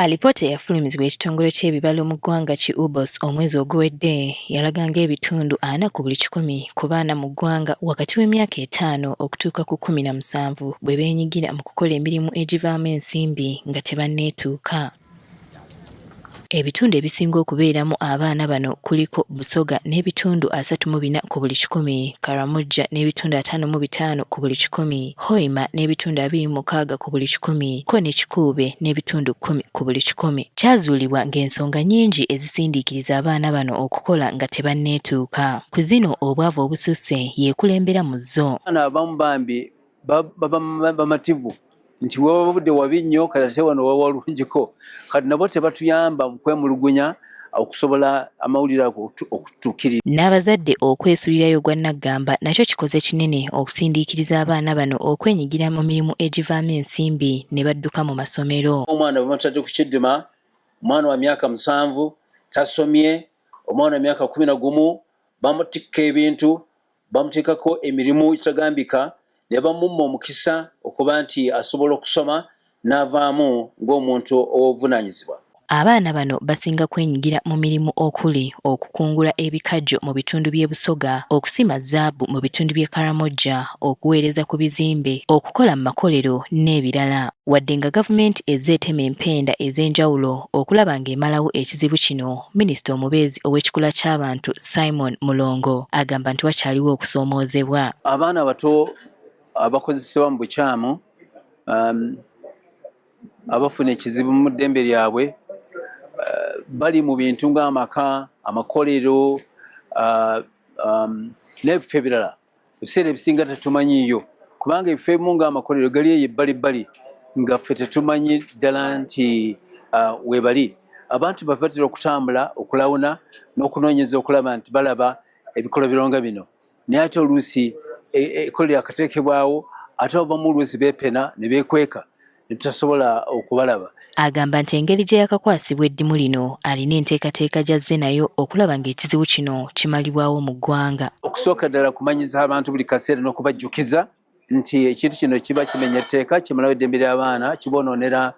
Alipoota eyafulumizibwa ekitongole ky'ebibalo mu ggwanga ki UBOS omwezi oguwedde yalaga ng'ebitundu 40 ku buli 100 ku baana mu ggwanga wakati w'emyaka 5 okutuuka ku 17 bwe beenyigira mu kukola emirimu egivaamu ensimbi nga tebanneetuuka. Ebitundu ebisinga okubeeramu abaana bano kuliko Busoga n'ebitundu 34 ku buli 100, Karamoja n'ebitundu 55 ku buli 100, Hoima n'ebitundu 26 ku buli 100, ko ne Kikuube n'ebitundu 10 ku buli 100. Kyazuulibwa ng'ensonga nnyingi ezisindiikiriza abaana bano okukola nga tebanneetuuka. Ku zino obwavu obususse yeekulembera mu zo. Abaana abamu bambi bamativu nti waba budde wabi nnyo kati wano waba walungiko kati nabo tebatuyamba mu kwemulugunya okusobola amawulire ago okutuukirira. N'abazadde okwesulirayo gwa Naggamba nakyo kikoze kinene okusindiikiriza abaana bano okwenyigira mu mirimu egivaamu ensimbi ne badduka mu masomero. Omwana bamutadde ku kiddima, omwana wa myaka 7 tasomye, omwana wa myaka 11 bamutikka ebintu, bamuteekako emirimu ekitagambika ne bamumma omukisa okuba nti asobola okusoma n'avaamu ng'omuntu obuvunaanyizibwa. Abaana bano basinga kwenyigira mu mirimu okuli okukungula ebikajjo mu bitundu by'e Busoga, okusima zaabu mu bitundu by'e Karamoja, okuweereza ku bizimbe, okukola mu makolero n'ebirala. Wadde nga gavumenti ezeetema empenda ez'enjawulo okulaba ng'emalawo ekizibu kino, Minisita omubeezi ow'ekikula ky'abantu Simon Mulongo agamba nti wakyaliwo okusoomoozebwa. Abaana bato abakozesebwa mu bukyamu abafuna ekizibu mu ddembe lyabwe bali mu bintu ng'amaka, amakolero n'ebifo ebirala. Ebiseera ebisinga tetumanyiiyo kubanga ebifo ebimu ng'amakolero gali eyo ebbalibbali nga ffe tetumanyi ddala nti weebali. Abantu baffe batera okutambula okulawuna n'okunoonyeza okulaba nti balaba ebikolwa bironga bino. Naye ate oluusi ekkolero akateekebwawo ate obamu oluusi beepena ne beekweka ne tutasobola okubalaba. Agamba nti engeri gye yakakwasibwa eddimu lino alina enteekateeka gy'azze nayo okulaba ng'ekizibu kino kimalibwawo mu ggwanga. Okusooka ddala kumanyiza abantu buli kaseera n'okubajjukiza nti ekintu kino kiba kimenya etteeka, kimalawo eddembe ly'abaana, kibonoonera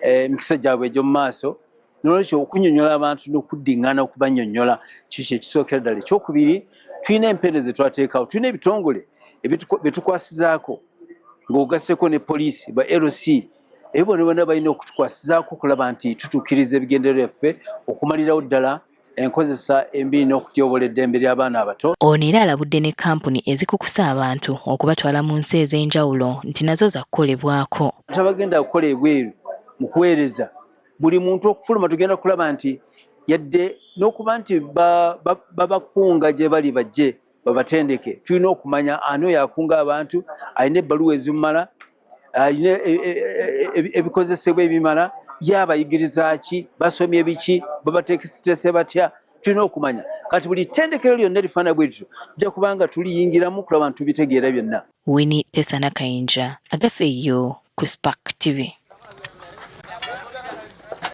emikisa gyabwe egy'omu maaso. N'olwekyo okunnyonnyola abantu n'okuddiŋŋana okubannyonnyola kiki ekisookera ddala. Ekyokubiri, tulina empenda ze twateekawo, tulina ebitongole bye tukwasizaako ng'ogasseko ne poliisi ba LC. Ebo ne bonna balina okutukwasizaako okulaba nti tutuukiriza ebigendererwa byaffe okumalirawo ddala enkozesa embi n'okutyobola eddembe ly'abaana abato. Ono era alabudde ne kampuni ezikukusa abantu okubatwala mu nsi ez'enjawulo nti nazo za kukolebwako. Tabagenda kukola ebweru mu kuweereza buli muntu okufuluma tugenda kulaba nti yadde n'okuba nti babakunga gye bali bajje babatendeke, tulina okumanya ani oyo akunga abantu, alina ebbaluwa ezimumala, alina ebikozesebwa ebimala, yabayigiriza ki, basomye biki, babateekesitese batya, tulina okumanya. Kati buli ttendekero lyonna lifaana bwe lityo tujja kubanga tuliyingiramu kulaba nti tubitegeera byonna. Winnie Tesana Kayinja, agafeeyo ku Spark TV.